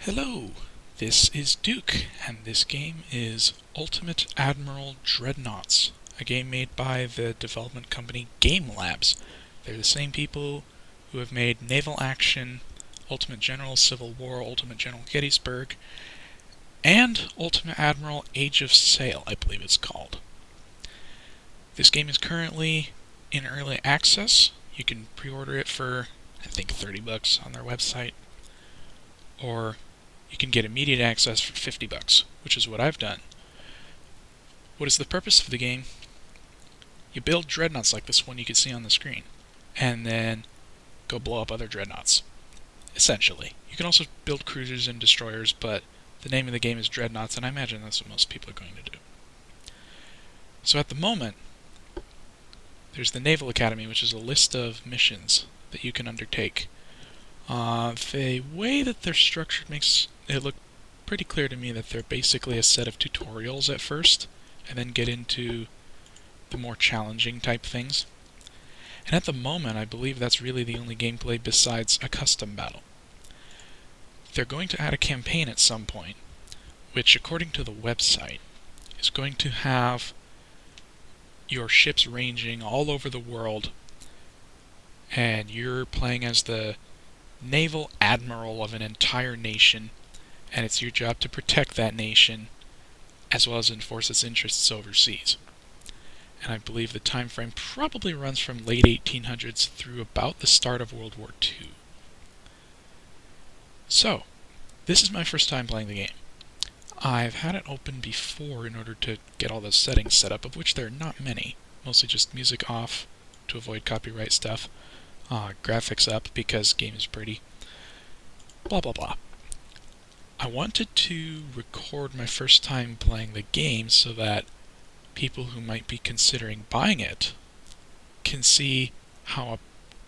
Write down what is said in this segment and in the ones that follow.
Hello, this is Duke, and this game is Ultimate Admiral Dreadnoughts, a game made by the development company Game Labs. They're the same people who have made Naval Action, Ultimate General Civil War, Ultimate General Gettysburg, and Ultimate Admiral Age of Sail, I believe it's called. This game is currently in early access. You can pre-order it for, I think, $30 on their website, or you can get immediate access for $50, which is what I've done. What is the purpose of the game? You build dreadnoughts like this one you can see on the screen, and then go blow up other dreadnoughts, essentially. You can also build cruisers and destroyers, but the name of the game is Dreadnoughts, and I imagine that's what most people are going to do. So at the moment, there's the Naval Academy, which is a list of missions that you can undertake. The way that they're structured makes it look pretty clear to me that they're basically a set of tutorials at first, and then get into the more challenging type things. And at the moment, I believe that's really the only gameplay besides a custom battle. They're going to add a campaign at some point, which, according to the website, is going to have your ships ranging all over the world, and you're playing as the Naval Admiral of an entire nation, and it's your job to protect that nation as well as enforce its interests overseas. And I believe the time frame probably runs from late 1800s through about the start of World War II. So, this is my first time playing the game. I've had it open before in order to get all the settings set up, of which there are not many. Mostly just music off to avoid copyright stuff. Graphics up because game is pretty. Blah blah blah. I wanted to record my first time playing the game so that people who might be considering buying it can see how a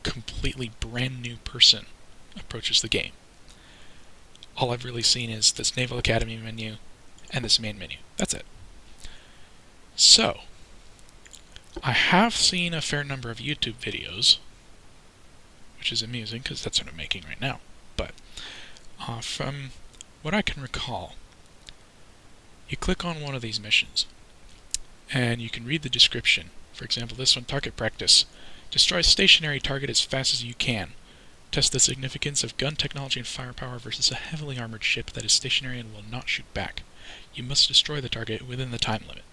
completely brand new person approaches the game. All I've really seen is this Naval Academy menu and this main menu. That's it. So, I have seen a fair number of YouTube videos, which is amusing because that's what I'm making right now. But from what I can recall, you click on one of these missions, and you can read the description. For example, this one, Target Practice. Destroy a stationary target as fast as you can. Test the significance of gun technology and firepower versus a heavily armored ship that is stationary and will not shoot back. You must destroy the target within the time limit,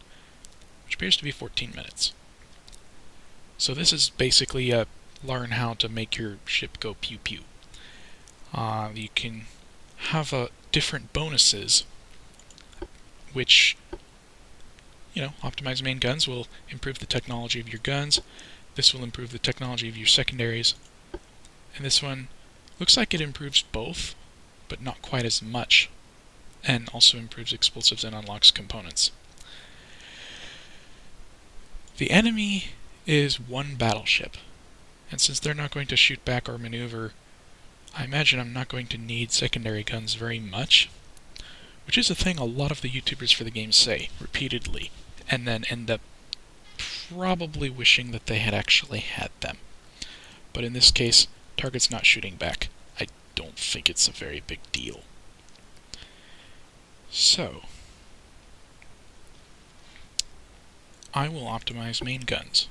which appears to be 14 minutes. So this is basically a learn how to make your ship go pew-pew. You can have different bonuses, which, optimize main guns will improve the technology of your guns. This will improve the technology of your secondaries. And this one looks like it improves both, but not quite as much, and also improves explosives and unlocks components. The enemy is one battleship, and since they're not going to shoot back or maneuver, I imagine I'm not going to need secondary guns very much, which is a thing a lot of the YouTubers for the game say repeatedly, and then end up probably wishing that they had actually had them. But in this case, target's not shooting back. I don't think it's a very big deal. So, I will optimize main guns.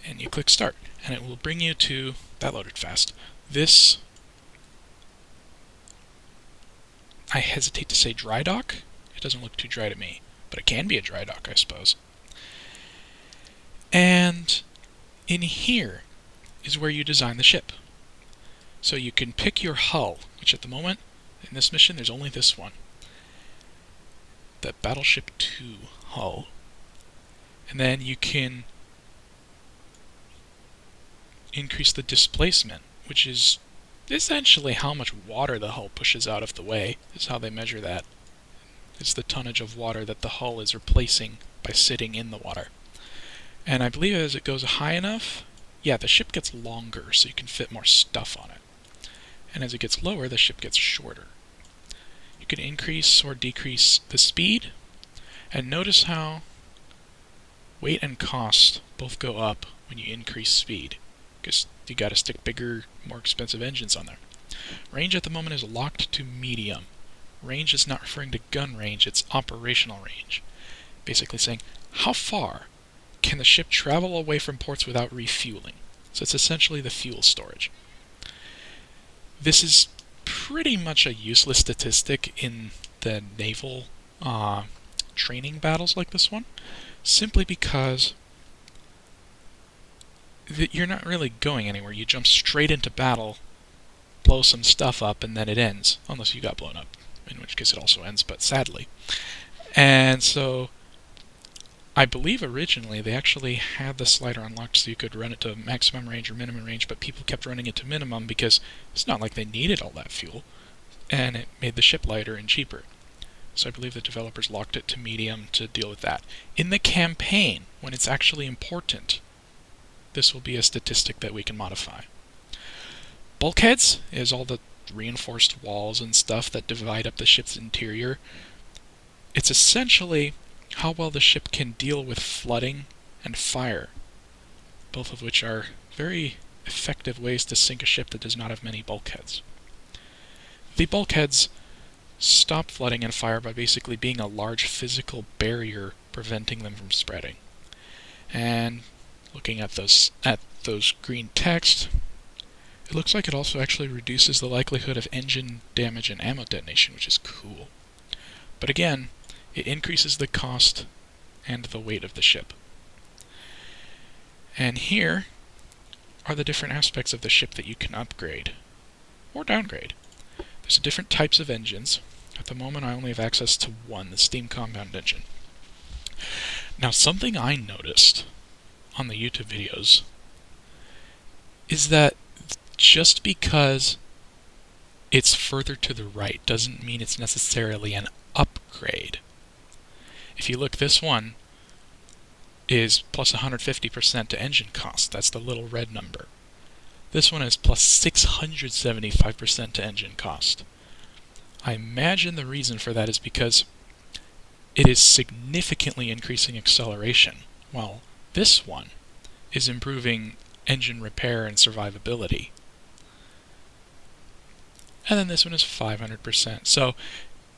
And you click Start, and it will bring you to, that loaded fast, this, I hesitate to say dry dock. It doesn't look too dry to me, but it can be a dry dock, I suppose. And in here is where you design the ship. So you can pick your hull, which at the moment, in this mission, there's only this one. The Battleship 2 hull. And then you can increase the displacement, which is essentially how much water the hull pushes out of the way. This is how they measure that. It's the tonnage of water that the hull is replacing by sitting in the water. And I believe as it goes high enough, the ship gets longer, so you can fit more stuff on it. And as it gets lower, the ship gets shorter. You can increase or decrease the speed, and notice how weight and cost both go up when you increase speed, because you gotta stick bigger, more expensive engines on there. Range at the moment is locked to medium. Range is not referring to gun range, it's operational range. Basically saying, how far can the ship travel away from ports without refueling? So it's essentially the fuel storage. This is pretty much a useless statistic in the naval training battles like this one, simply because you're not really going anywhere. You jump straight into battle, blow some stuff up, and then it ends. Unless you got blown up, in which case it also ends, but sadly. And so, I believe originally they actually had the slider unlocked so you could run it to maximum range or minimum range, but people kept running it to minimum because it's not like they needed all that fuel, and it made the ship lighter and cheaper. So I believe the developers locked it to medium to deal with that. In the campaign, when it's actually important, this will be a statistic that we can modify. Bulkheads is all the reinforced walls and stuff that divide up the ship's interior. It's essentially how well the ship can deal with flooding and fire, both of which are very effective ways to sink a ship that does not have many bulkheads. The bulkheads stop flooding and fire by basically being a large physical barrier preventing them from spreading. And looking at those green text, it looks like it also actually reduces the likelihood of engine damage and ammo detonation, which is cool. But again, it increases the cost and the weight of the ship. And here are the different aspects of the ship that you can upgrade or downgrade. There's different types of engines. At the moment I only have access to one, the steam compound engine. Now something I noticed on the YouTube videos is that just because it's further to the right doesn't mean it's necessarily an upgrade. If you look, this one is plus 150% to engine cost. That's the little red number. This one is plus 675% to engine cost. I imagine the reason for that is because it is significantly increasing acceleration, while this one is improving engine repair and survivability. And then this one is 500%. So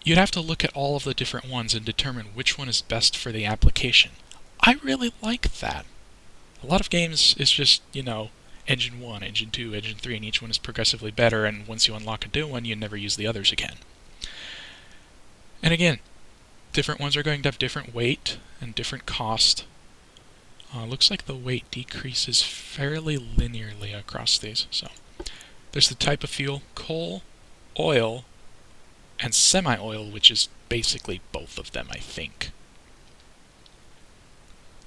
you'd have to look at all of the different ones and determine which one is best for the application. I really like that. A lot of games is just, engine 1, engine 2, engine 3, and each one is progressively better, and once you unlock a new one, you never use the others again. And again, different ones are going to have different weight and different cost. Looks like the weight decreases fairly linearly across these. So there's the type of fuel: coal, oil, and semi-oil, which is basically both of them, I think.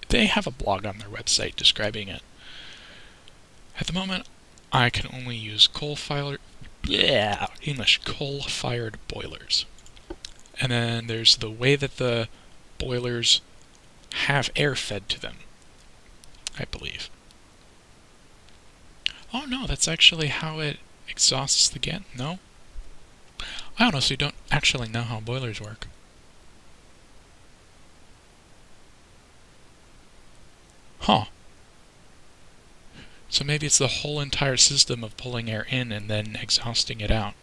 They have a blog on their website describing it. At the moment, I can only use coal-fired boilers. And then there's the way that the boilers have air fed to them, I believe. Oh no, that's actually how it exhausts the gas. No? I honestly don't actually know how boilers work. Huh. So maybe it's the whole entire system of pulling air in and then exhausting it out.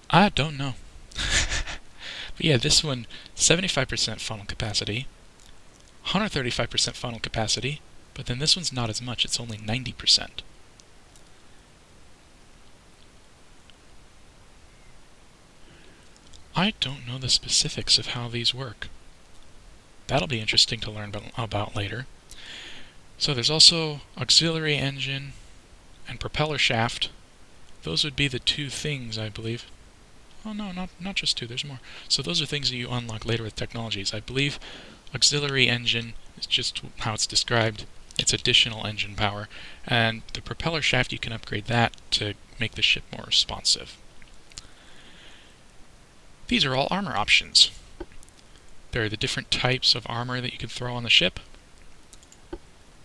I don't know. But yeah, this one, 75% funnel capacity, 135% funnel capacity, but then this one's not as much, it's only 90%. I don't know the specifics of how these work. That'll be interesting to learn about later. So there's also auxiliary engine and propeller shaft. Those would be the two things, I believe. Oh no, not just two, there's more. So those are things that you unlock later with technologies. I believe auxiliary engine is just how it's described. It's additional engine power. And the propeller shaft, you can upgrade that to make the ship more responsive. These are all armor options. There are the different types of armor that you can throw on the ship.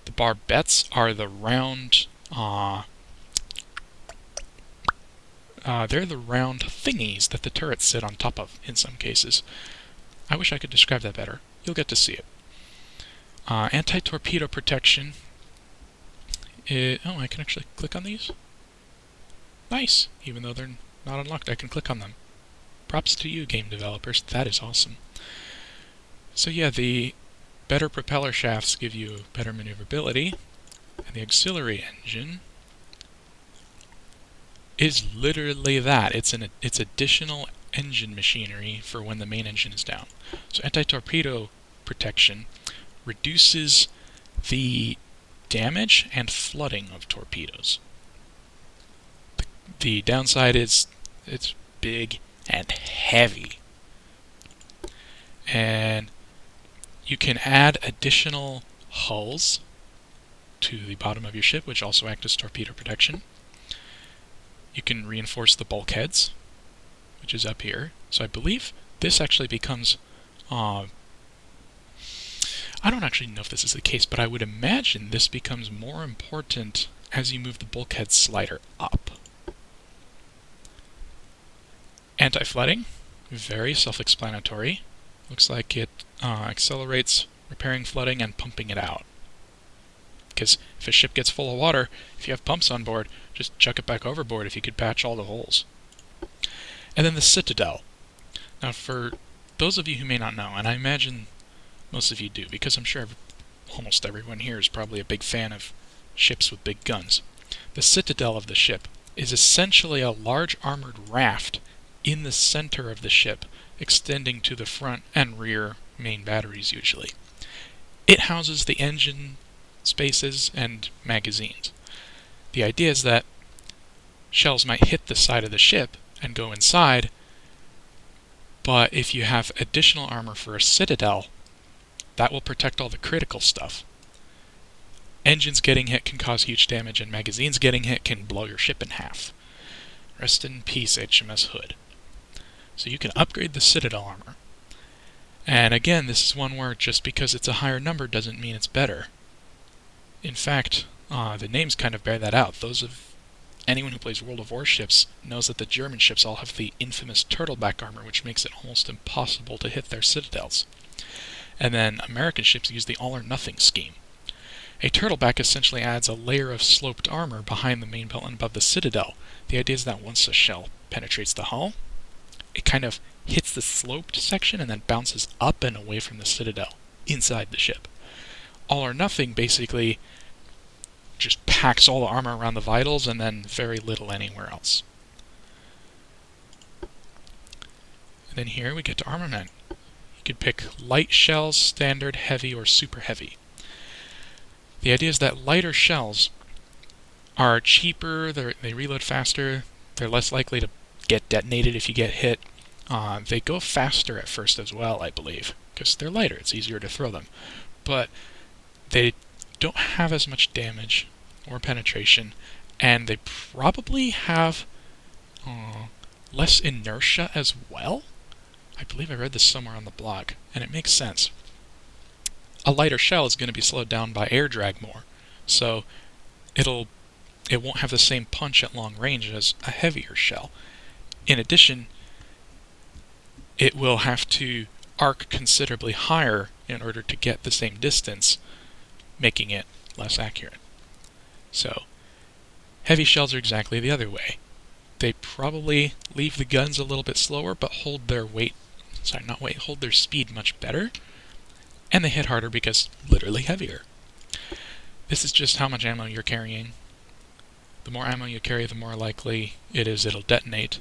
The barbettes are the round, they're the round thingies that the turrets sit on top of, in some cases. I wish I could describe that better. You'll get to see it. Anti-torpedo protection. I can actually click on these? Nice, even though they're not unlocked, I can click on them. Props to you, game developers. That is awesome. So yeah, the better propeller shafts give you better maneuverability, and the auxiliary engine is literally that. It's additional engine machinery for when the main engine is down. So anti-torpedo protection reduces the damage and flooding of torpedoes. The downside is it's big and heavy. And you can add additional hulls to the bottom of your ship, which also act as torpedo protection. You can reinforce the bulkheads, which is up here. So I believe this actually becomes... I don't actually know if this is the case, but I would imagine this becomes more important as you move the bulkhead slider up. Anti-flooding, very self-explanatory. Looks like it accelerates repairing flooding and pumping it out. Because if a ship gets full of water, if you have pumps on board, just chuck it back overboard if you could patch all the holes. And then the Citadel. Now for those of you who may not know, and I imagine most of you do, because I'm sure almost everyone here is probably a big fan of ships with big guns. The Citadel of the ship is essentially a large armored raft in the center of the ship, extending to the front and rear main batteries usually. It houses the engine spaces and magazines. The idea is that shells might hit the side of the ship and go inside, but if you have additional armor for a Citadel, that will protect all the critical stuff. Engines getting hit can cause huge damage, and magazines getting hit can blow your ship in half. Rest in peace, HMS Hood. So you can upgrade the Citadel armor. And again, this is one where just because it's a higher number doesn't mean it's better. In fact, the names kind of bear that out. Anyone who plays World of Warships knows that the German ships all have the infamous turtleback armor, which makes it almost impossible to hit their citadels. And then American ships use the all-or-nothing scheme. A turtleback essentially adds a layer of sloped armor behind the main belt and above the citadel. The idea is that once a shell penetrates the hull, it kind of hits the sloped section and then bounces up and away from the citadel, inside the ship. All-or-nothing basically just packs all the armor around the vitals and then very little anywhere else. And then here we get to armament. You could pick light shells, standard, heavy, or super heavy. The idea is that lighter shells are cheaper, they reload faster, they're less likely to get detonated if you get hit. They go faster at first as well, I believe, because they're lighter, it's easier to throw them. But they don't have as much damage or penetration, and they probably have less inertia as well. I believe I read this somewhere on the blog, and it makes sense. A lighter shell is going to be slowed down by air drag more, so it won't have the same punch at long range as a heavier shell. In addition, it will have to arc considerably higher in order to get the same distance, making it less accurate. So, heavy shells are exactly the other way. They probably leave the guns a little bit slower, but hold their hold their speed much better, and they hit harder because literally heavier. This is just how much ammo you're carrying. The more ammo you carry, the more likely it is it'll detonate.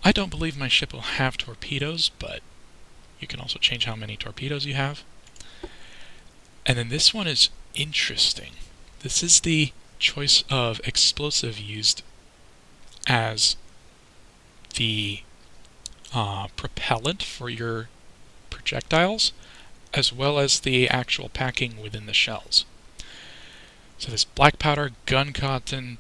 I don't believe my ship will have torpedoes, but you can also change how many torpedoes you have. And then this one is interesting. This is the choice of explosive used as the propellant for your projectiles, as well as the actual packing within the shells. So there's black powder, gun cotton,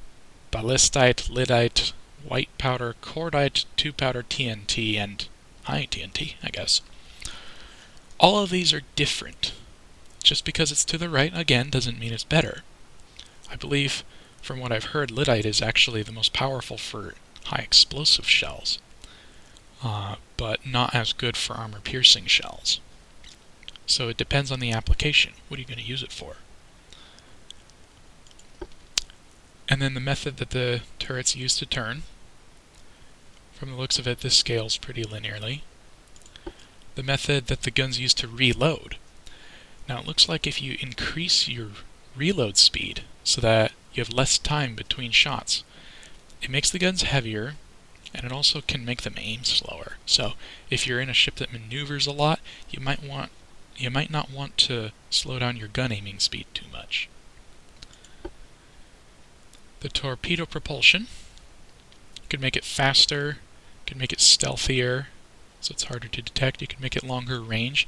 ballistite, lyddite, white powder, cordite, 2-powder TNT, and high TNT, I guess. All of these are different. Just because it's to the right, again, doesn't mean it's better. I believe, from what I've heard, lyddite is actually the most powerful for high explosive shells, but not as good for armor-piercing shells. So it depends on the application. What are you going to use it for? And then the method that the turrets use to turn. From the looks of it, this scales pretty linearly. The method that the guns use to reload. Now it looks like if you increase your reload speed so that you have less time between shots, it makes the guns heavier, and it also can make them aim slower. So if you're in a ship that maneuvers a lot, you might not want to slow down your gun aiming speed too much. The torpedo propulsion, you can make it faster, you can make it stealthier, so it's harder to detect, you can make it longer range,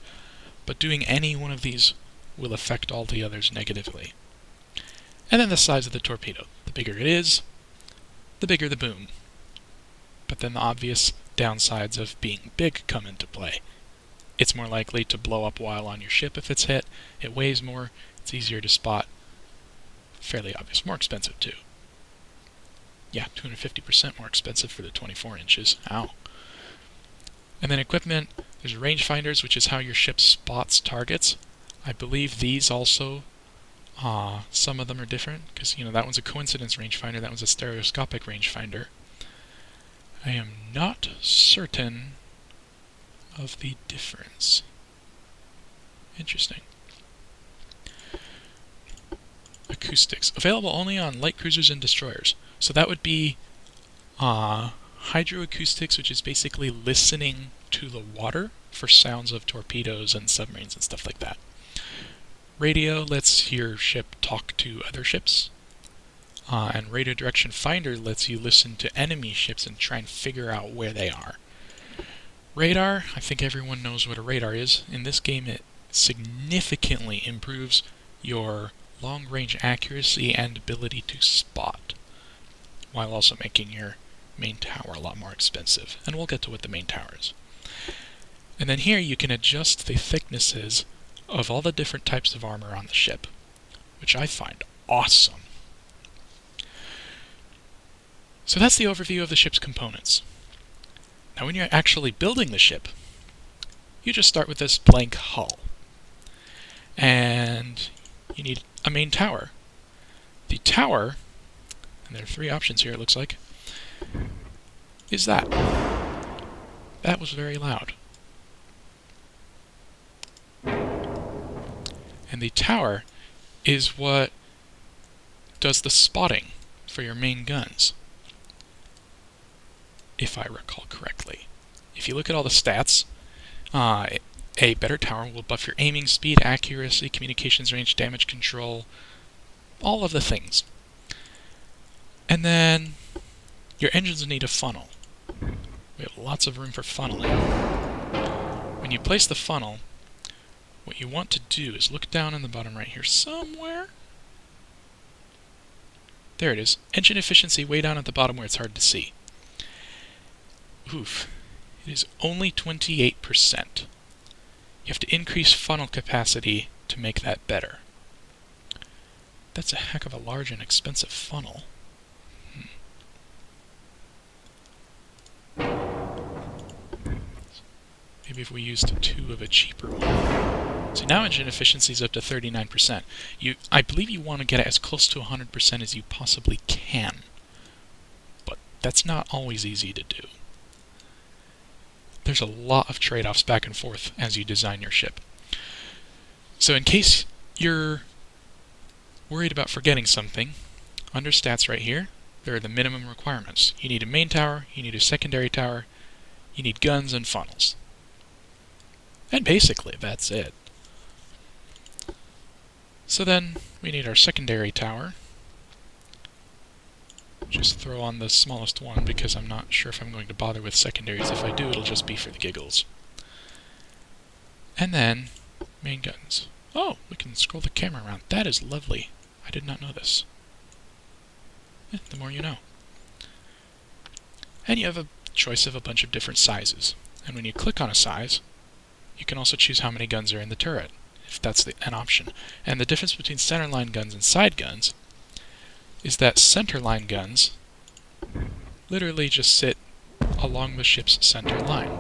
but doing any one of these will affect all the others negatively. And then the size of the torpedo. The bigger it is, the bigger the boom. But then the obvious downsides of being big come into play. It's more likely to blow up while on your ship if it's hit, it weighs more, it's easier to spot. Fairly obvious. More expensive too. Yeah, 250% more expensive for the 24 inches. Ow. And then equipment, there's rangefinders, which is how your ship spots targets. I believe these also, some of them are different, because that one's a coincidence rangefinder, that one's a stereoscopic rangefinder. I am not certain of the difference. Interesting. Acoustics. Available only on light cruisers and destroyers. So that would be hydroacoustics, which is basically listening to the water for sounds of torpedoes and submarines and stuff like that. Radio lets your ship talk to other ships. And radio direction finder lets you listen to enemy ships and try and figure out where they are. Radar, I think everyone knows what a radar is. In this game, it significantly improves your long-range accuracy and ability to spot, while also making your main tower a lot more expensive. And we'll get to what the main tower is. And then here you can adjust the thicknesses of all the different types of armor on the ship, which I find awesome. So that's the overview of the ship's components. Now when you're actually building the ship, you just start with this blank hull. And you need a main tower. The tower, and there are 3 options here it looks like, is that. That was very loud. And the tower is what does the spotting for your main guns, if I recall correctly. If you look at all the stats, a better tower will buff your aiming speed, accuracy, communications range, damage control, all of the things. And then your engines need a funnel. We have lots of room for funneling. When you place the funnel, what you want to do is look down in the bottom right here somewhere. There it is. Engine efficiency way down at the bottom where it's hard to see. Oof. It is only 28%. You have to increase funnel capacity to make that better. That's a heck of a large and expensive funnel. Maybe if we used 2 of a cheaper one. So now engine efficiency is up to 39%. I believe you want to get it as close to 100% as you possibly can. But that's not always easy to do. There's a lot of trade-offs back and forth as you design your ship. So in case you're worried about forgetting something, under stats right here, there are the minimum requirements. You need a main tower, you need a secondary tower, you need guns and funnels. And basically, that's it. So then, we need our secondary tower. Just throw on the smallest one because I'm not sure if I'm going to bother with secondaries. If I do, it'll just be for the giggles. And then, main guns. Oh, we can scroll the camera around. That is lovely. I did not know this. The more you know. And you have a choice of a bunch of different sizes. And when you click on a size, you can also choose how many guns are in the turret, if that's an option. And the difference between centerline guns and side guns is that centerline guns literally just sit along the ship's center line.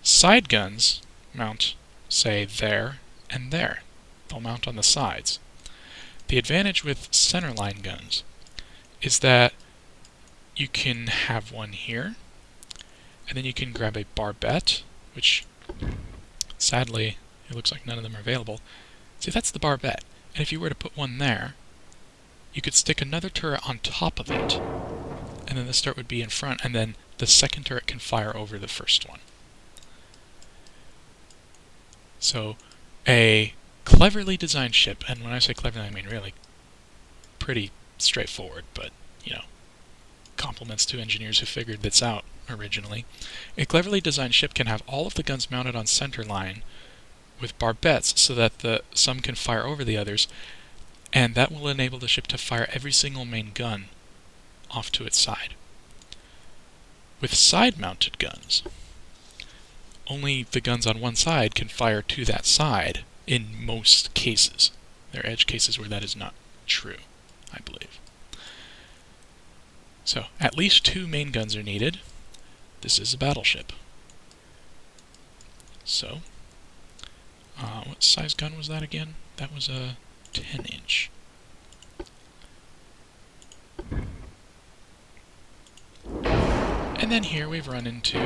Side guns mount, say, there and there. They'll mount on the sides. The advantage with centerline guns is that you can have one here, and then you can grab a barbette, which sadly it looks like none of them are available. See, that's the barbette, and if you were to put one there, you could stick another turret on top of it, and then the turret would be in front, and then the second turret can fire over the first one. So, a cleverly designed ship, and when I say cleverly, I mean really pretty straightforward, but, you know, compliments to engineers who figured this out originally. A cleverly designed ship can have all of the guns mounted on center line with barbettes so that some can fire over the others, and that will enable the ship to fire every single main gun off to its side. With side-mounted guns, only the guns on one side can fire to that side in most cases. There are edge cases where that is not true, I believe. So, at least 2 main guns are needed. This is a battleship. So, what size gun was that again? That was a 10-inch. And then here we've run into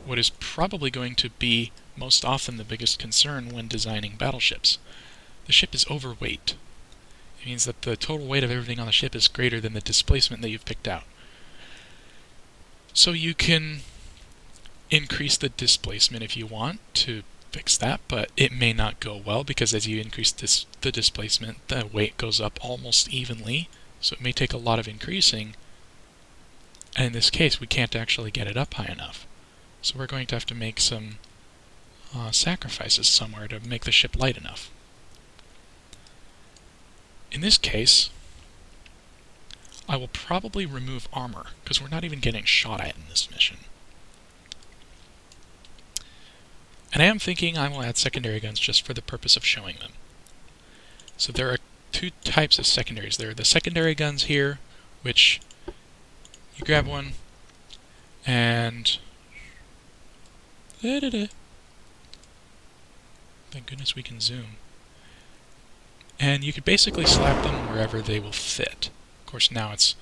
what is probably going to be most often the biggest concern when designing battleships. The ship is overweight. It means that the total weight of everything on the ship is greater than the displacement that you've picked out. So you can increase the displacement if you want to fix that, but it may not go well because as you increase the displacement, the weight goes up almost evenly, so it may take a lot of increasing, and in this case we can't actually get it up high enough. So we're going to have to make some sacrifices somewhere to make the ship light enough. In this case, I will probably remove armor, because we're not even getting shot at in this mission. And I am thinking I will add secondary guns just for the purpose of showing them. So there are 2 types of secondaries. There are the secondary guns here, which you grab one, and thank goodness we can zoom. And you could basically slap them wherever they will fit. Of course, now it's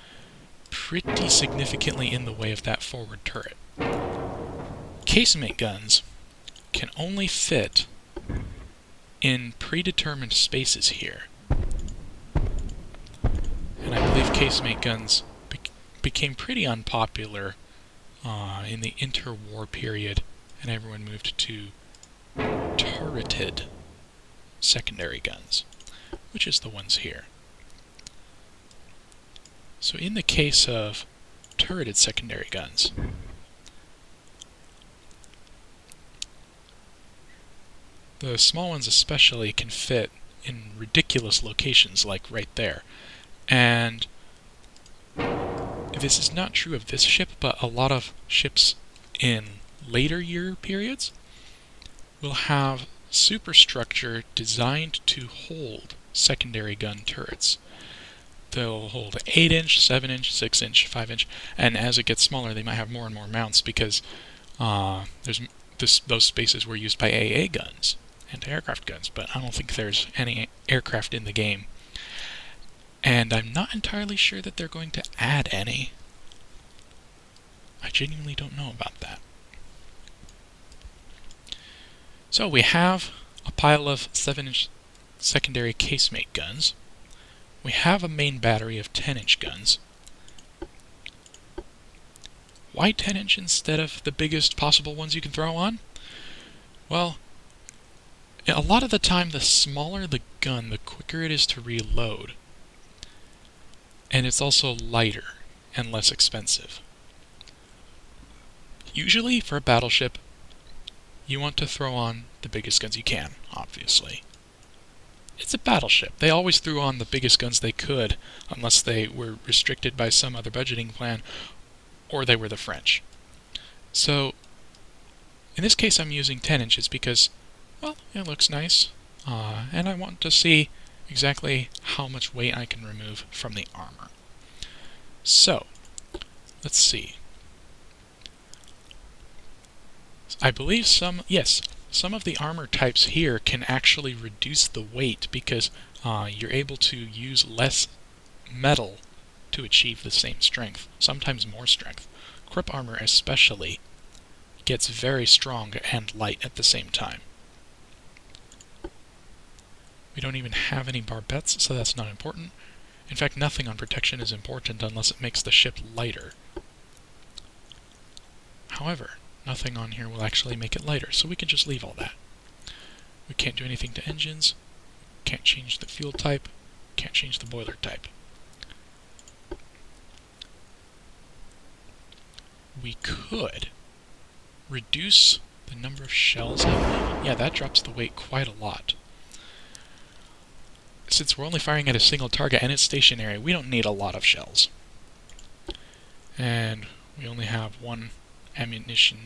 pretty significantly in the way of that forward turret. Casemate guns can only fit in predetermined spaces here. And I believe casemate guns became pretty unpopular in the interwar period, and everyone moved to turreted secondary guns, which is the ones here. So in the case of turreted secondary guns, the small ones especially can fit in ridiculous locations like right there. And this is not true of this ship, but a lot of ships in later year periods will have superstructure designed to hold secondary gun turrets. They'll hold 8-inch, 7-inch, 6-inch, 5-inch, and as it gets smaller they might have more and more mounts because those spaces were used by AA guns, anti-aircraft guns, but I don't think there's any aircraft in the game. And I'm not entirely sure that they're going to add any. I genuinely don't know about that. So we have a pile of 7-inch secondary casemate guns. We have a main battery of 10-inch guns. Why 10-inch instead of the biggest possible ones you can throw on? Well, a lot of the time the smaller the gun, the quicker it is to reload. And it's also lighter and less expensive. Usually, for a battleship, you want to throw on the biggest guns you can, obviously. It's a battleship. They always threw on the biggest guns they could, unless they were restricted by some other budgeting plan, or they were the French. So, in this case I'm using 10 inches because, well, it looks nice, and I want to see exactly how much weight I can remove from the armor. So, let's see. I believe some of the armor types here can actually reduce the weight because you're able to use less metal to achieve the same strength, sometimes more strength. Crip armor especially gets very strong and light at the same time. We don't even have any barbettes, so that's not important. In fact, nothing on protection is important unless it makes the ship lighter. However, nothing on here will actually make it lighter, so we can just leave all that. We can't do anything to engines, can't change the fuel type, can't change the boiler type. We could reduce the number of shells. Yeah, that drops the weight quite a lot. Since we're only firing at a single target and it's stationary, we don't need a lot of shells. And we only have one ammunition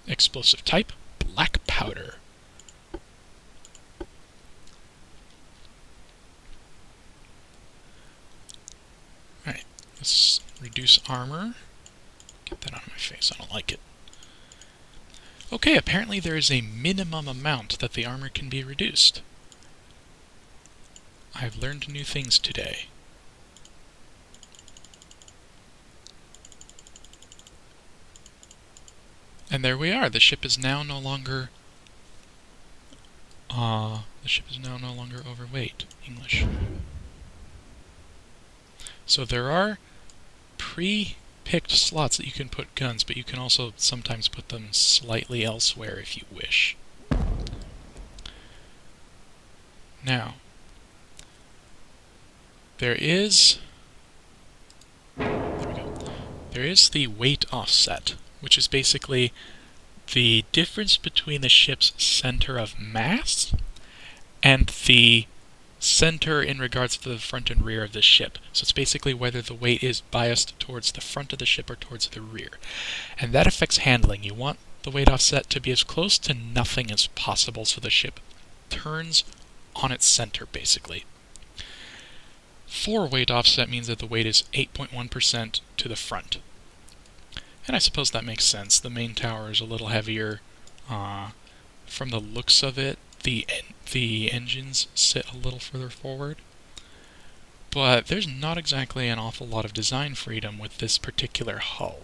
explosive type, black powder. Alright, let's reduce armor. Get that out of my face, I don't like it. Okay, apparently there is a minimum amount that the armor can be reduced. I've learned new things today. And there we are. The ship is now no longer overweight. English. So there are pre-picked slots that you can put guns, but you can also sometimes put them slightly elsewhere if you wish. Now, there is the weight offset, which is basically the difference between the ship's center of mass and the center in regards to the front and rear of the ship. So it's basically whether the weight is biased towards the front of the ship or towards the rear. And that affects handling. You want the weight offset to be as close to nothing as possible so the ship turns on its center, basically. 4 weight offset means that the weight is 8.1% to the front. And I suppose that makes sense. The main tower is a little heavier. From the looks of it, the engines sit a little further forward. But there's not exactly an awful lot of design freedom with this particular hull.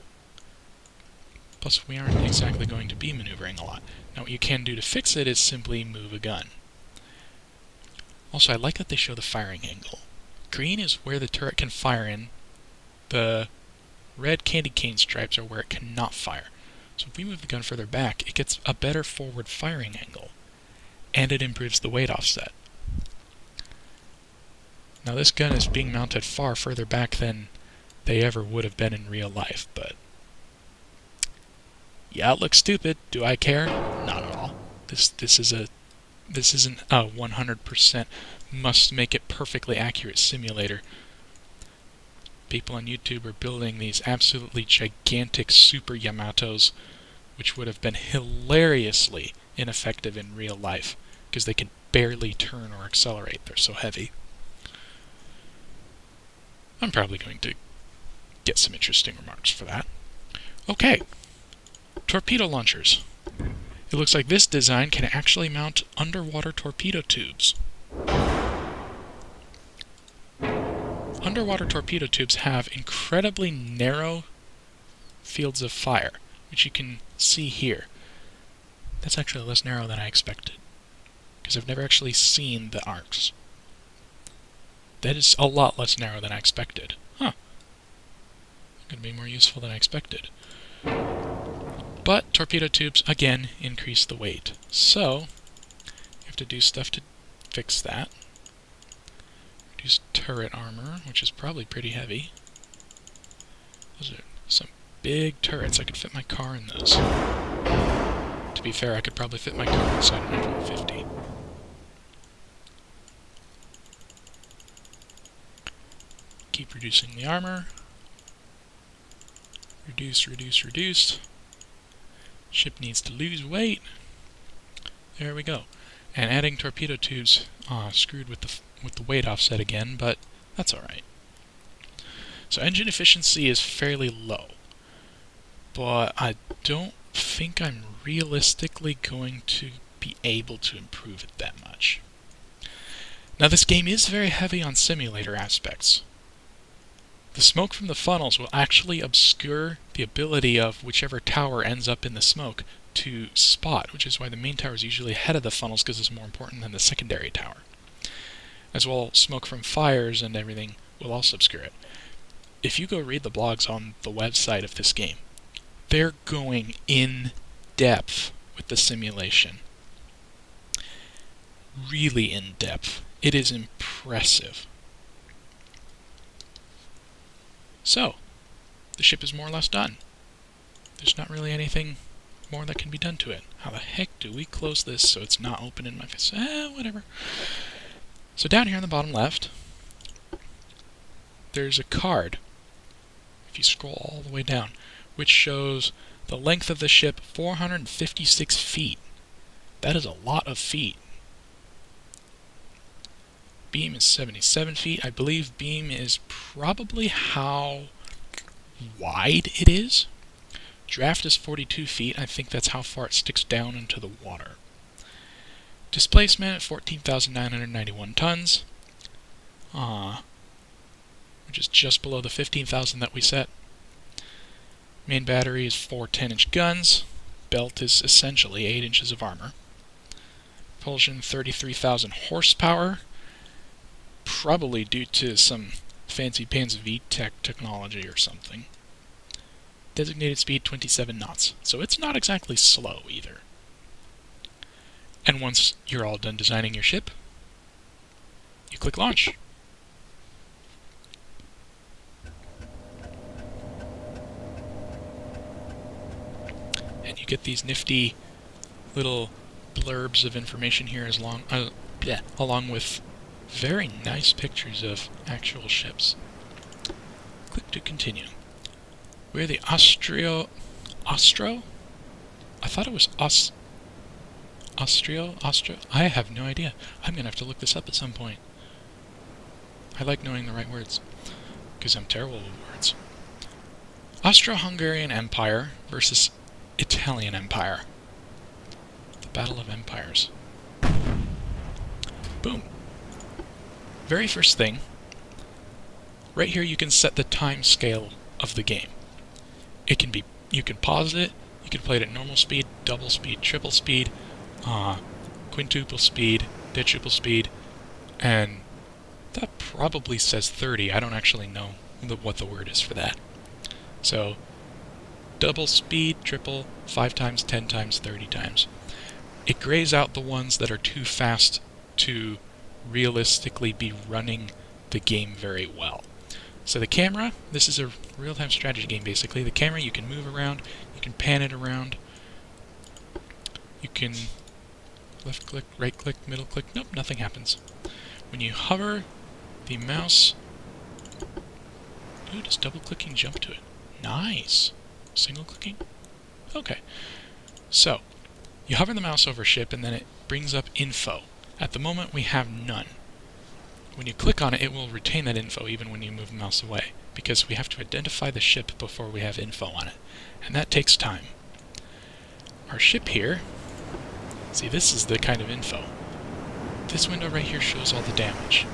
Plus, we aren't exactly going to be maneuvering a lot. Now, what you can do to fix it is simply move a gun. Also, I like that they show the firing angle. Green is where the turret can fire in. The red candy cane stripes are where it cannot fire. So if we move the gun further back, it gets a better forward firing angle. And it improves the weight offset. Now this gun is being mounted far further back than they ever would have been in real life, but yeah, it looks stupid. Do I care? Not at all. This isn't a 100% must make it perfectly accurate simulator. People on YouTube are building these absolutely gigantic super Yamatos, which would have been hilariously ineffective in real life, because they can barely turn or accelerate. They're so heavy. I'm probably going to get some interesting remarks for that. Okay. Torpedo launchers. It looks like this design can actually mount underwater torpedo tubes. Underwater torpedo tubes have incredibly narrow fields of fire, which you can see here. That's actually less narrow than I expected, because I've never actually seen the arcs. That is a lot less narrow than I expected. Huh. Going to be more useful than I expected. But torpedo tubes, again, increase the weight. So, you have to do stuff to fix that. Reduce turret armor, which is probably pretty heavy. Those are some big turrets. I could fit my car in those. To be fair, I could probably fit my car inside an F-150. Keep reducing the armor. Reduce, reduce, reduce. Ship needs to lose weight. There we go. And adding torpedo tubes screwed with the weight offset again, but that's alright. So engine efficiency is fairly low, but I don't think I'm realistically going to be able to improve it that much. Now this game is very heavy on simulator aspects. The smoke from the funnels will actually obscure the ability of whichever tower ends up in the smoke to spot, which is why the main tower is usually ahead of the funnels because it's more important than the secondary tower. As well, smoke from fires and everything will also obscure it. If you go read the blogs on the website of this game, they're going in depth with the simulation. Really in depth. It is impressive. So, the ship is more or less done. There's not really anything more that can be done to it. How the heck do we close this so it's not open in my face? Whatever. So down here on the bottom left, there's a card, if you scroll all the way down, which shows the length of the ship, 456 feet. That is a lot of feet. Beam is 77 feet. I believe beam is probably how wide it is. Draft is 42 feet. I think that's how far it sticks down into the water. Displacement, 14,991 tons. Which is just below the 15,000 that we set. Main battery is 4 10-inch guns. Belt is essentially 8 inches of armor. Propulsion, 33,000 horsepower. Probably due to some fancy pants VTech technology or something. Designated speed 27 knots, so it's not exactly slow either. And once you're all done designing your ship, you click launch. And you get these nifty little blurbs of information here along with very nice pictures of actual ships. Click to continue. We're the Ostro? I thought it was Ostro? I have no idea. I'm going to have to look this up at some point. I like knowing the right words, because I'm terrible with words. Austro-Hungarian Empire versus Italian Empire. The Battle of Empires. Boom. Very first thing, right here you can set the time scale of the game. You can pause it, you can play it at normal speed, double speed, triple speed, quintuple speed, tetuple speed, and that probably says 30. I don't actually know what the word is for that. So, double speed, triple, 5 times, 10 times, 30 times. It grays out the ones that are too fast to realistically be running the game very well. So the camera, this is a real-time strategy game basically. The camera, you can move around, you can pan it around, you can left click, right click, middle click, nope, nothing happens. When you hover the mouse, ooh, does double clicking jump to it? Nice! Single clicking? Okay. So, you hover the mouse over ship and then it brings up info. At the moment, we have none. When you click on it, it will retain that info even when you move the mouse away, because we have to identify the ship before we have info on it, and that takes time. Our ship here, see, this is the kind of info. This window right here shows all the damage.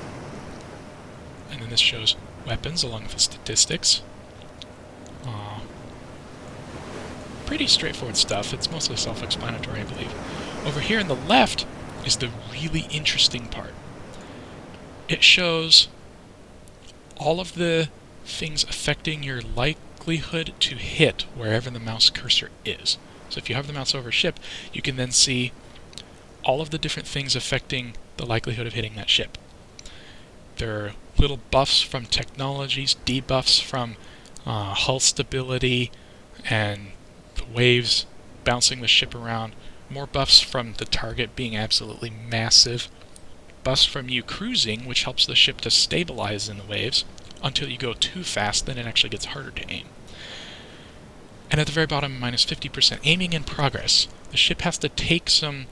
And then this shows weapons along with the statistics. Pretty straightforward stuff. It's mostly self-explanatory, I believe. Over here on the left is the really interesting part. It shows all of the things affecting your likelihood to hit wherever the mouse cursor is. So if you hover the mouse over a ship, you can then see all of the different things affecting the likelihood of hitting that ship. There are little buffs from technologies, debuffs from hull stability, and the waves bouncing the ship around, more buffs from the target being absolutely massive, buffs from you cruising, which helps the ship to stabilize in the waves, until you go too fast, then it actually gets harder to aim. And at the very bottom, minus 50% aiming in progress. The ship has to take some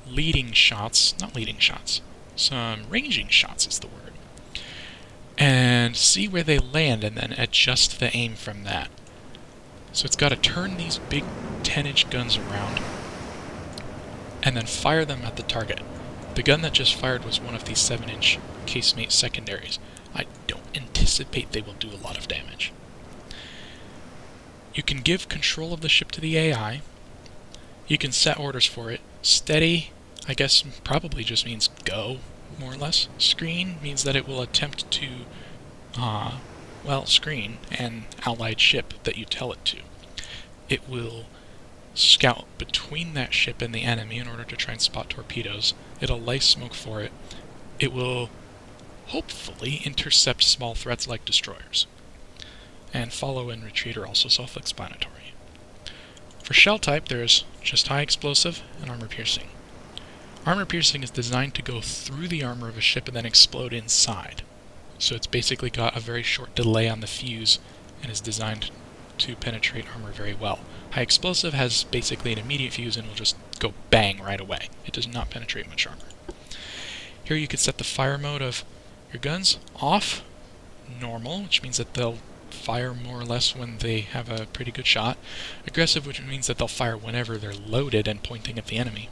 ranging shots is the word, and see where they land and then adjust the aim from that. So it's got to turn these big 10-inch guns around and then fire them at the target. The gun that just fired was one of the 7-inch casemate secondaries. I don't anticipate they will do a lot of damage. You can give control of the ship to the AI. You can set orders for it. Steady, I guess, probably just means go, more or less. Screen means that it will attempt to, screen an allied ship that you tell it to. It will scout between that ship and the enemy in order to try and spot torpedoes. It'll lay smoke for it. It will hopefully intercept small threats like destroyers. And follow and retreat are also self-explanatory. For shell type, there's just high explosive and armor piercing. Armor piercing is designed to go through the armor of a ship and then explode inside. So it's basically got a very short delay on the fuse and is designed to penetrate armor very well. High explosive has basically an immediate fuse and will just go bang right away. It does not penetrate much armor. Here you could set the fire mode of your guns off, normal, which means that they'll fire more or less when they have a pretty good shot. Aggressive, which means that they'll fire whenever they're loaded and pointing at the enemy.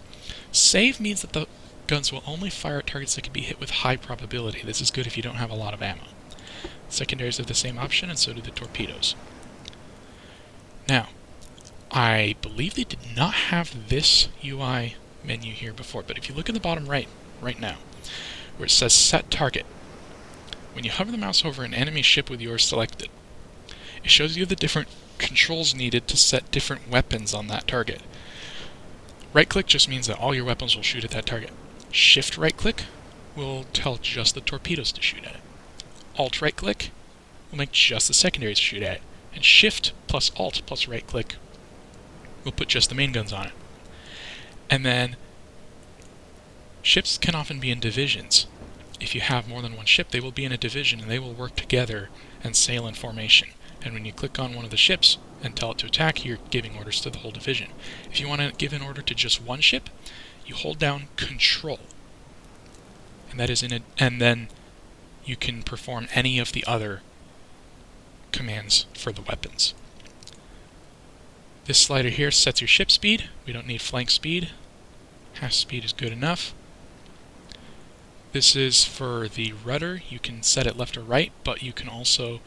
Save means that the guns will only fire at targets that can be hit with high probability. This is good if you don't have a lot of ammo. Secondaries have the same option, and so do the torpedoes. Now, I believe they did not have this UI menu here before, but if you look in the bottom right now, where it says Set Target, when you hover the mouse over an enemy ship with yours selected, it shows you the different controls needed to set different weapons on that target. Right-click just means that all your weapons will shoot at that target. Shift right-click will tell just the torpedoes to shoot at it. Alt right-click will make just the secondaries shoot at it. And Shift plus Alt plus right-click will put just the main guns on it. And then ships can often be in divisions. If you have more than one ship, they will be in a division and they will work together and sail in formation. And when you click on one of the ships and tell it to attack, you're giving orders to the whole division. If you want to give an order to just one ship, you hold down Control. And that is and then you can perform any of the other commands for the weapons. This slider here sets your ship speed. We don't need flank speed. Half speed is good enough. This is for the rudder. You can set it left or right, but you can also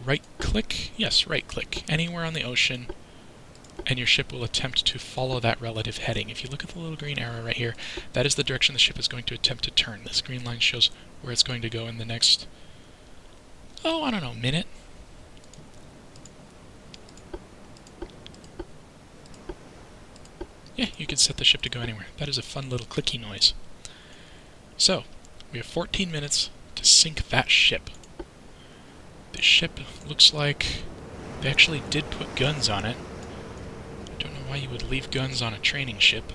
right-click. Yes, right-click anywhere on the ocean, and your ship will attempt to follow that relative heading. If you look at the little green arrow right here, that is the direction the ship is going to attempt to turn. This green line shows where it's going to go in the next, minute. Yeah, you can set the ship to go anywhere. That is a fun little clicky noise. So, we have 14 minutes to sink that ship. The ship looks like they actually did put guns on it. I don't know why you would leave guns on a training ship.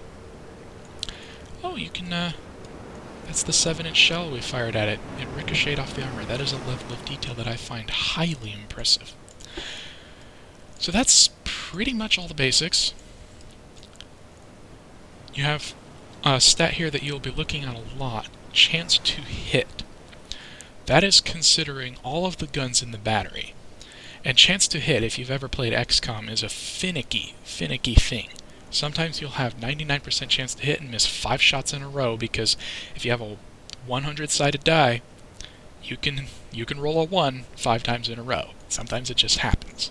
Oh, you can, that's the 7-inch shell we fired at it. It ricocheted off the armor. That is a level of detail that I find highly impressive. So that's pretty much all the basics. You have a stat here that you'll be looking at a lot. Chance to hit. That is considering all of the guns in the battery. And chance to hit, if you've ever played XCOM, is a finicky thing. Sometimes you'll have 99% chance to hit and miss 5 shots in a row, because if you have a 100-sided die, you can roll a 1 5 times in a row. Sometimes it just happens.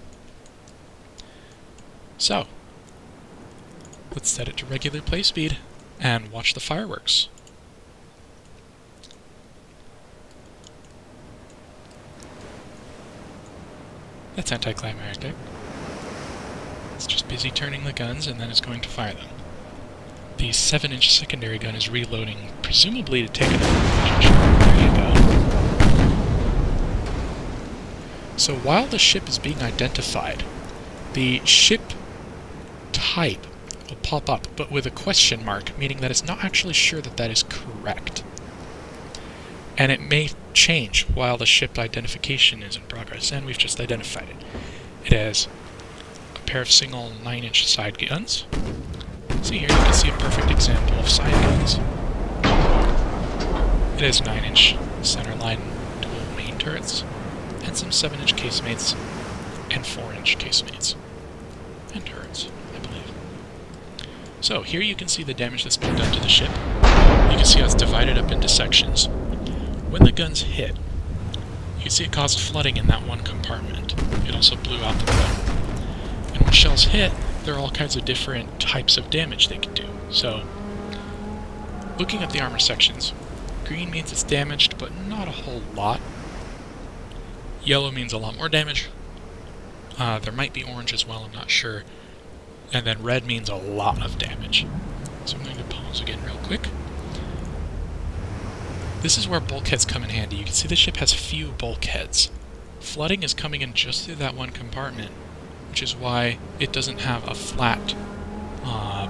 So, let's set it to regular play speed and watch the fireworks. That's anticlimactic. It's just busy turning the guns and then it's going to fire them. The 7-inch secondary gun is reloading, presumably to take another shot. There you go. So while the ship is being identified, the ship type will pop up, but with a question mark, meaning that it's not actually sure that that is correct. And it may change while the ship identification is in progress, and we've just identified it. It has a pair of single 9-inch side guns. See here, you can see a perfect example of side guns. It has 9-inch centerline dual main turrets, and some 7-inch casemates, and 4-inch casemates. And turrets, I believe. So, here you can see the damage that's been done to the ship. You can see how it's divided up into sections. When the guns hit, you can see it caused flooding in that one compartment. It also blew out the boat. And when shells hit, there are all kinds of different types of damage they can do. So, looking at the armor sections, green means it's damaged, but not a whole lot. Yellow means a lot more damage. There might be orange as well, I'm not sure. And then red means a lot of damage. So I'm going to pause again real quick. This is where bulkheads come in handy. You can see the ship has few bulkheads. Flooding is coming in just through that one compartment, which is why it doesn't have a flat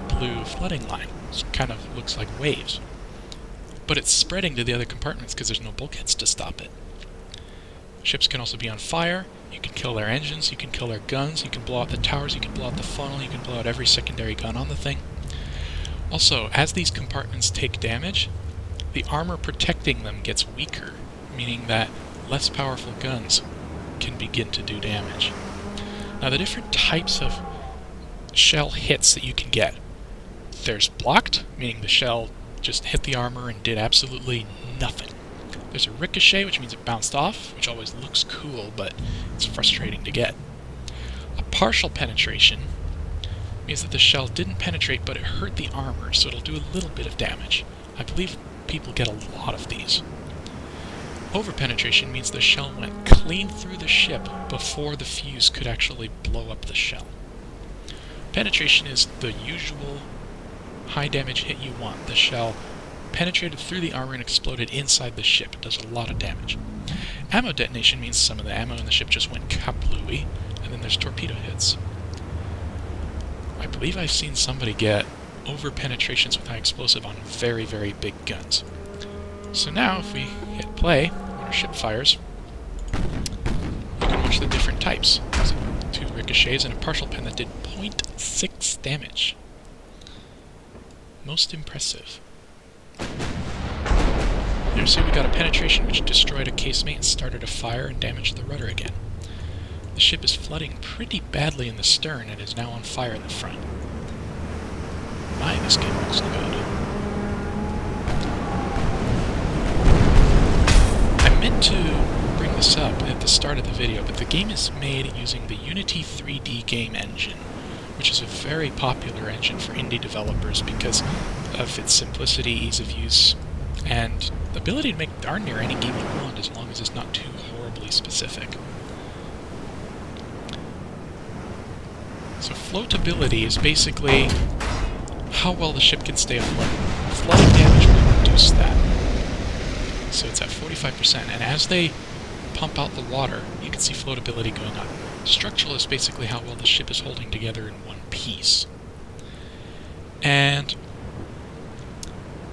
blue flooding line. It kind of looks like waves. But it's spreading to the other compartments because there's no bulkheads to stop it. Ships can also be on fire. You can kill their engines, you can kill their guns, you can blow out the towers, you can blow out the funnel, you can blow out every secondary gun on the thing. Also, as these compartments take damage, the armor protecting them gets weaker, meaning that less powerful guns can begin to do damage. Now, the different types of shell hits that you can get. There's blocked, meaning the shell just hit the armor and did absolutely nothing. There's a ricochet, which means it bounced off, which always looks cool, but it's frustrating to get. A partial penetration means that the shell didn't penetrate, but it hurt the armor, so it'll do a little bit of damage. I believe people get a lot of these. Over-penetration means the shell went clean through the ship before the fuse could actually blow up the shell. Penetration is the usual high-damage hit you want. The shell penetrated through the armor and exploded inside the ship. It does a lot of damage. Ammo detonation means some of the ammo in the ship just went kablooey, and then there's torpedo hits. I believe I've seen somebody get over-penetrations with high explosive on very, very big guns. So now, if we hit play, when our ship fires, you can watch the different types. So 2 ricochets and a partial pen that did 0.6 damage. Most impressive. There, see, we got a penetration which destroyed a casemate and started a fire and damaged the rudder again. The ship is flooding pretty badly in the stern and is now on fire in the front. My, this game looks good. I meant to bring this up at the start of the video, but the game is made using the Unity 3D game engine, which is a very popular engine for indie developers because of its simplicity, ease of use, and the ability to make darn near any game you want as long as it's not too horribly specific. So floatability is basically how well the ship can stay afloat. Flooding damage will reduce that. So it's at 45%, and as they pump out the water, you can see floatability going up. Structural is basically how well the ship is holding together in one piece. And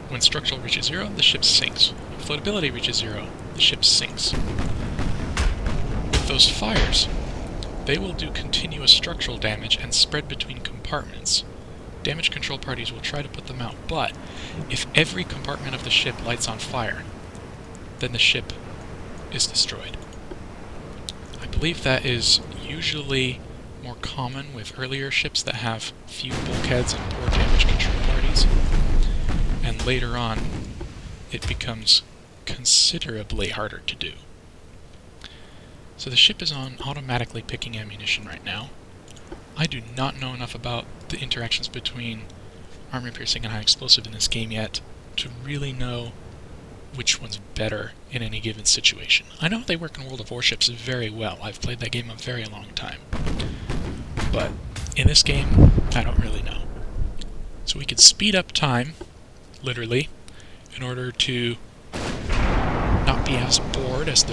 when structural reaches 0, the ship sinks. When floatability reaches 0, the ship sinks. With those fires, they will do continuous structural damage and spread between compartments. Damage control parties will try to put them out, but if every compartment of the ship lights on fire, then the ship is destroyed. I believe that is usually more common with earlier ships that have few bulkheads and poor damage control parties, and later on it becomes considerably harder to do. So the ship is on automatically picking ammunition right now. I do not know enough about the interactions between armor piercing and high explosive in this game yet to really know which one's better in any given situation. I know they work in World of Warships very well. I've played that game a very long time. But in this game, I don't really know. So we could speed up time, literally, in order to not be as bored as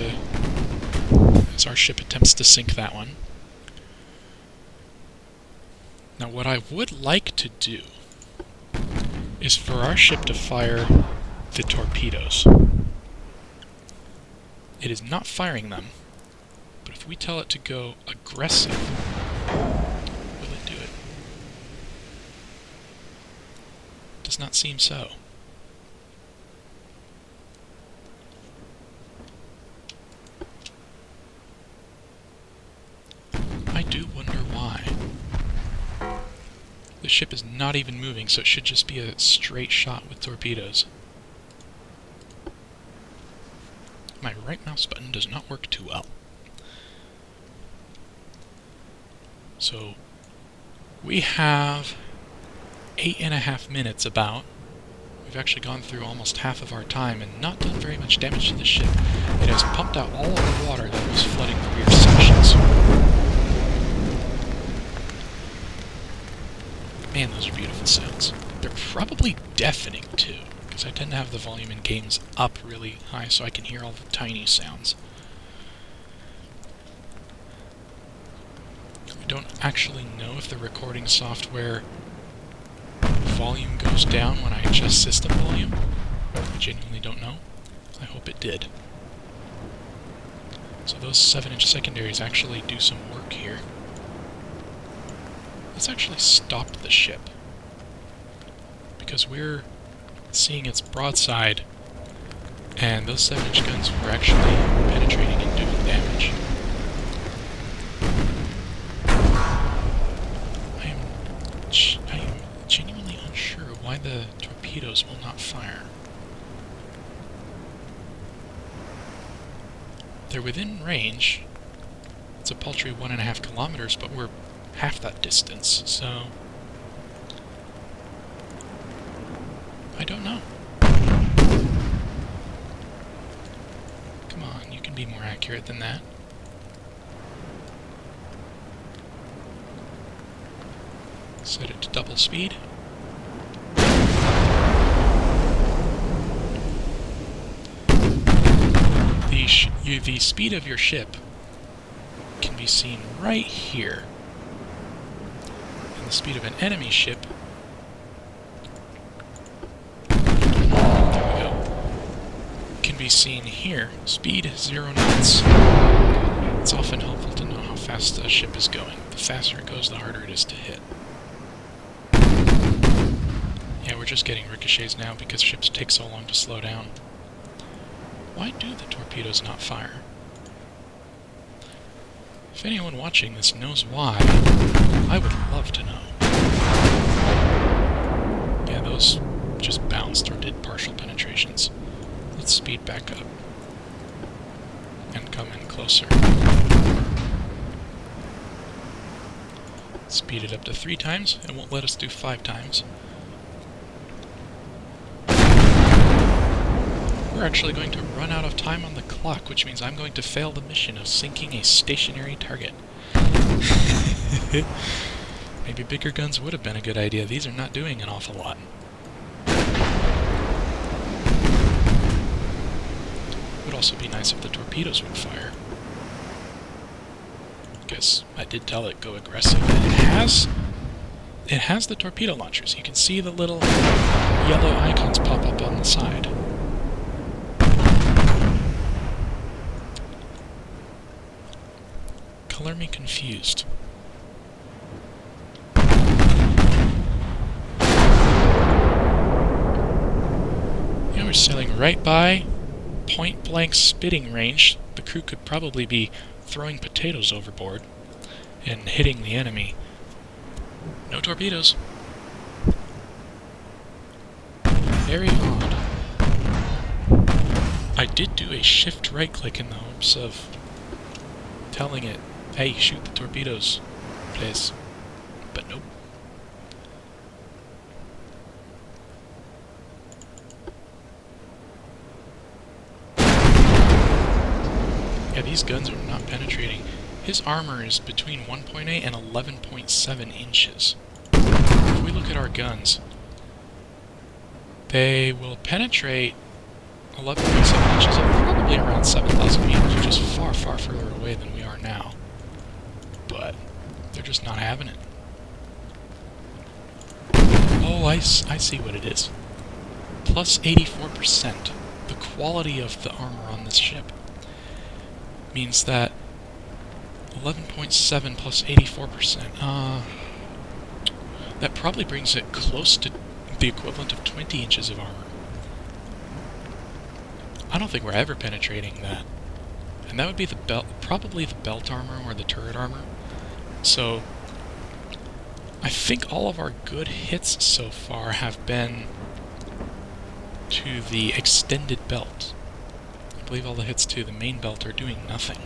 our ship attempts to sink that one. Now what I would like to do is for our ship to fire the torpedoes. It is not firing them, but if we tell it to go aggressive, will it do it? Does not seem so. I do wonder why. The ship is not even moving, so it should just be a straight shot with torpedoes. my right mouse button does not work too well. So, we have 8.5 minutes about. We've actually gone through almost half of our time and not done very much damage to the ship. It has pumped out all of the water that was flooding the rear sections. Man, those are beautiful sounds. They're probably deafening too, because I tend to have the volume in games up really high so I can hear all the tiny sounds. I don't actually know if the recording software volume goes down when I adjust system volume. I genuinely don't know. I hope it did. So those 7-inch secondaries actually do some work here. Let's actually stop the ship, because we're seeing its broadside, and those 7-inch guns were actually penetrating and doing damage. I am genuinely unsure why the torpedoes will not fire. They're within range. It's a paltry 1.5 kilometers, but we're half that distance, so I don't know. Come on, you can be more accurate than that. Set it to double speed. The speed of your ship can be seen right here. And the speed of an enemy ship, there we go, can be seen here. Speed 0 knots. It's often helpful to know how fast a ship is going. The faster it goes, the harder it is to hit. Yeah, we're just getting ricochets now because ships take so long to slow down. Why do the torpedoes not fire? If anyone watching this knows why, I would love to know. Yeah, those just bounced or did partial penetrations. Let's speed back up and come in closer. Speed it up to 3 times. It won't let us do 5 times. We're actually going to run out of time on the clock, which means I'm going to fail the mission of sinking a stationary target. Maybe bigger guns would have been a good idea. These are not doing an awful lot. It would also be nice if the torpedoes would fire. Because I did tell it go aggressive. It has the torpedo launchers. You can see the little yellow icons pop up on the side. Color me confused. Yeah, we're sailing right by point-blank spitting range. The crew could probably be throwing potatoes overboard and hitting the enemy. No torpedoes. Very odd. I did do a shift right-click in the hopes of telling it, hey, shoot the torpedoes, please. But nope. Yeah, these guns are not penetrating. His armor is between 1.8 and 11.7 inches. If we look at our guns, they will penetrate 11.7 inches at probably around 7,000 meters, which is far, far further away than we are now. But they're just not having it. Oh, I see what it is. Plus 84%. The quality of the armor on this ship means that 11.7 plus 84%. That probably brings it close to the equivalent of 20 inches of armor. I don't think we're ever penetrating that. And that would be the belt, probably the belt armor or the turret armor. So I think all of our good hits so far have been to the extended belt. believe all the hits to the main belt are doing nothing.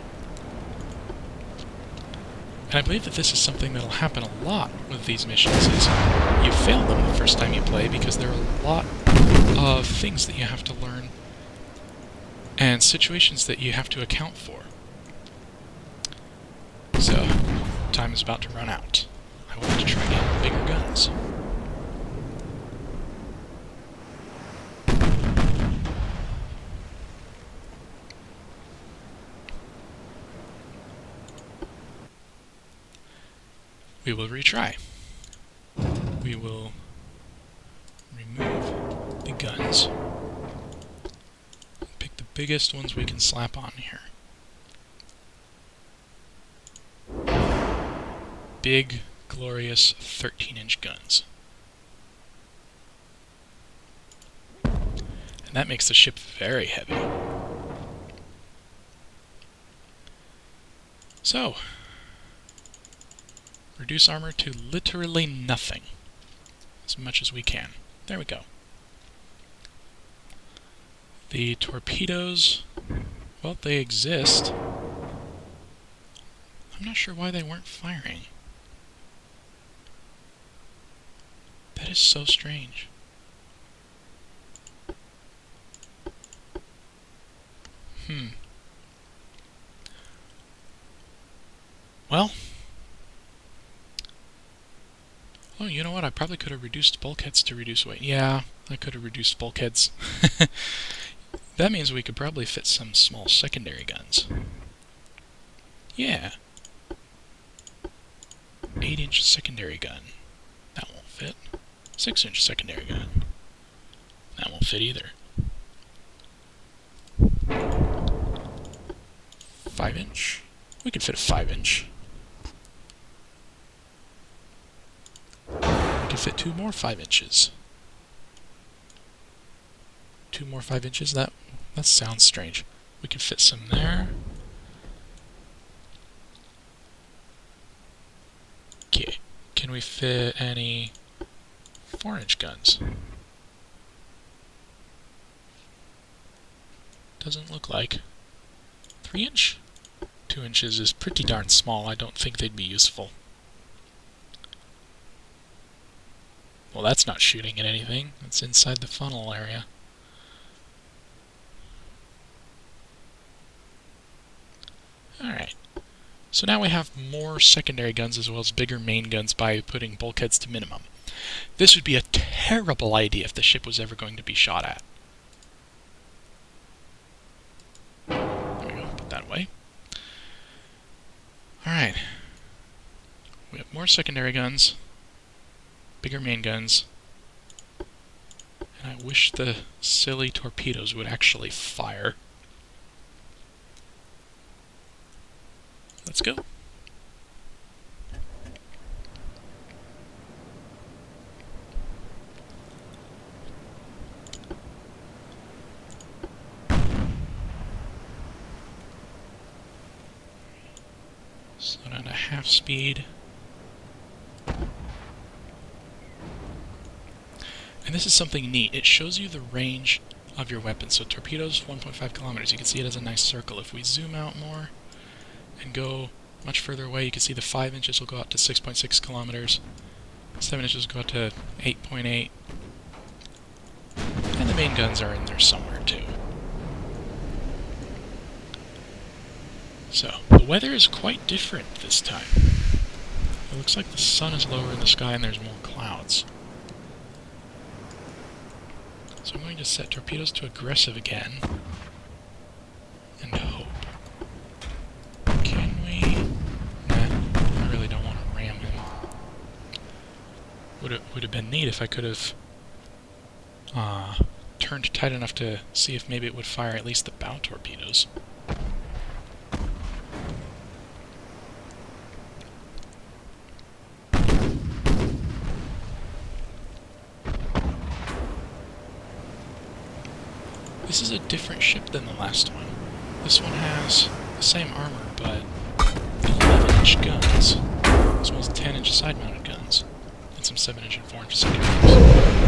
And I believe that this is something that'll happen a lot with these missions, is you fail them the first time you play because there are a lot of things that you have to learn and situations that you have to account for. So, time is about to run out. I want to try getting bigger guns. We will retry. We will remove the guns. Pick the biggest ones we can slap on here. Big, glorious 13-inch guns. And that makes the ship very heavy. So, reduce armor to literally nothing. As much as we can. There we go. The torpedoes, well, they exist. I'm not sure why they weren't firing. That is so strange. Well, oh, you know what? I probably could have reduced bulkheads to reduce weight. Yeah, I could have reduced bulkheads. That means we could probably fit some small secondary guns. Yeah. 8-inch secondary gun. That won't fit. 6-inch secondary gun. That won't fit either. 5-inch? We could fit a 5-inch. We could fit 2 more 5-inches. 2 more 5-inches? That sounds strange. We could fit some there. Okay. Can we fit any 4-inch guns? Doesn't look like. 3-inch? 2 inches is pretty darn small. I don't think they'd be useful. Well, that's not shooting at anything. It's inside the funnel area. Alright. So now we have more secondary guns as well as bigger main guns by putting bulkheads to minimum. This would be a terrible idea if the ship was ever going to be shot at. There we go, put that away. Alright. We have more secondary guns, bigger main guns, and I wish the silly torpedoes would actually fire. Let's go. Slow down to half speed. And this is something neat. It shows you the range of your weapon. So torpedoes, 1.5 kilometers. You can see it as a nice circle. If we zoom out more and go much further away, you can see the 5 inches will go out to 6.6 kilometers. 7 inches will go out to 8.8. And the main guns are in there somewhere too. So, the weather is quite different this time. It looks like the sun is lower in the sky and there's more clouds. So I'm going to set torpedoes to aggressive again. And hope. Can we? Nah, I really don't want to ram him. Would have been neat if I could have turned tight enough to see if maybe it would fire at least the bow torpedoes. This is a different ship than the last one. This one has the same armor, but 11-inch guns, as well as 10-inch side-mounted guns, and some 7-inch and 4-inch secondaries.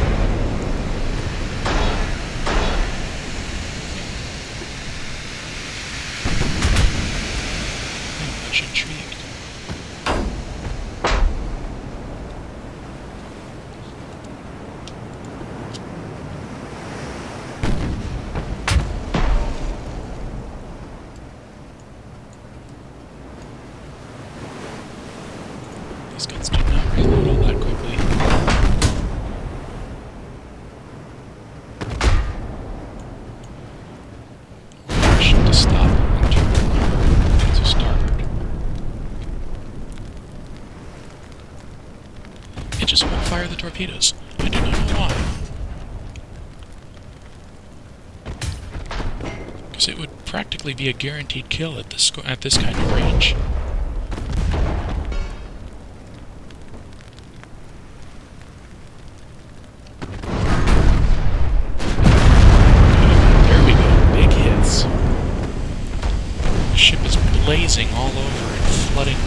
These guns do not reload all that quickly. Ship to stop and turn to starboard. It just won't fire the torpedoes. I do not know why. Because it would practically be a guaranteed kill at this kind of range. There we go, big hits. The ship is blazing all over and flooding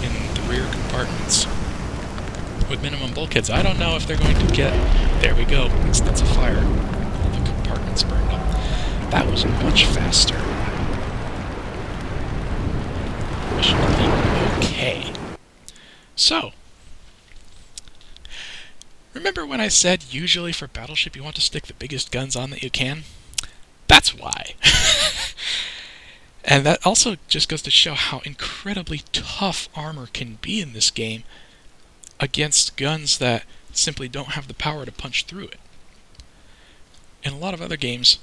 in the rear compartments. With minimum bulkheads, I don't know if they're going to get... There we go, that's a fire. All the compartments burned up. That was much faster. Mission complete. Okay. So, remember when I said usually for Battleship you want to stick the biggest guns on that you can? That's why. And that also just goes to show how incredibly tough armor can be in this game against guns that simply don't have the power to punch through it. In a lot of other games,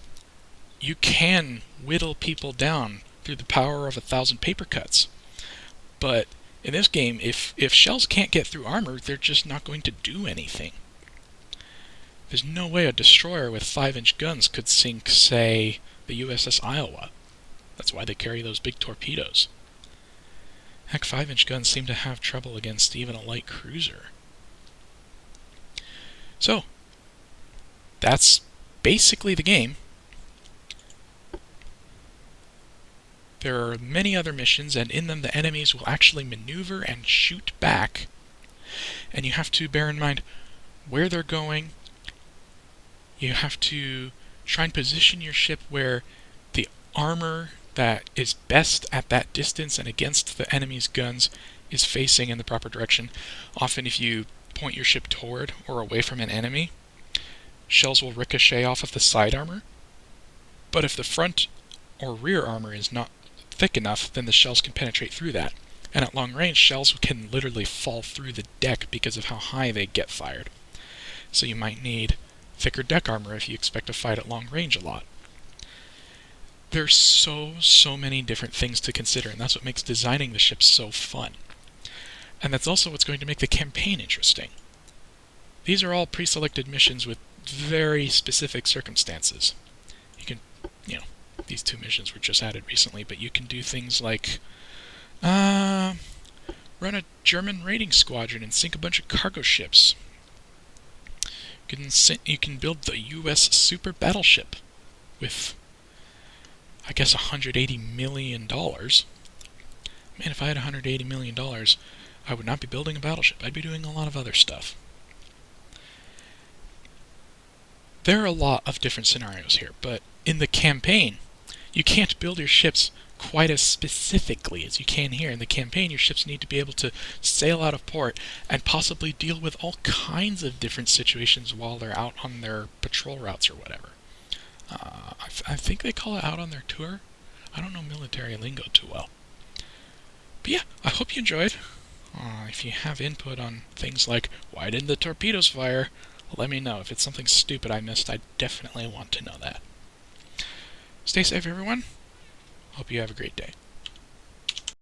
you can whittle people down through the power of 1,000 paper cuts. But in this game, if shells can't get through armor, they're just not going to do anything. There's no way a destroyer with 5-inch guns could sink, say, the USS Iowa. That's why they carry those big torpedoes. Heck, 5-inch guns seem to have trouble against even a light cruiser. So, that's basically the game. There are many other missions, and in them the enemies will actually maneuver and shoot back. And you have to bear in mind where they're going. You have to try and position your ship where the armor that is best at that distance and against the enemy's guns is facing in the proper direction. Often if you point your ship toward or away from an enemy, shells will ricochet off of the side armor. But if the front or rear armor is not thick enough, then the shells can penetrate through that. And at long range, shells can literally fall through the deck because of how high they get fired. So you might need thicker deck armor if you expect to fight at long range a lot. There's so many different things to consider, and that's what makes designing the ships so fun. And that's also what's going to make the campaign interesting. These are all pre-selected missions with very specific circumstances. You can, these 2 missions were just added recently, but you can do things like run a German raiding squadron and sink a bunch of cargo ships. You can build the U.S. super battleship with, I guess, $180 million. Man, if I had $180 million, I would not be building a battleship. I'd be doing a lot of other stuff. There are a lot of different scenarios here, but in the campaign, you can't build your ships quite as specifically as you can here. In the campaign, your ships need to be able to sail out of port and possibly deal with all kinds of different situations while they're out on their patrol routes or whatever. I think they call it out on their tour. I don't know military lingo too well. But yeah, I hope you enjoyed. If you have input on things like, why didn't the torpedoes fire? Let me know. If it's something stupid I missed, I definitely want to know that. Stay safe, everyone. Hope you have a great day.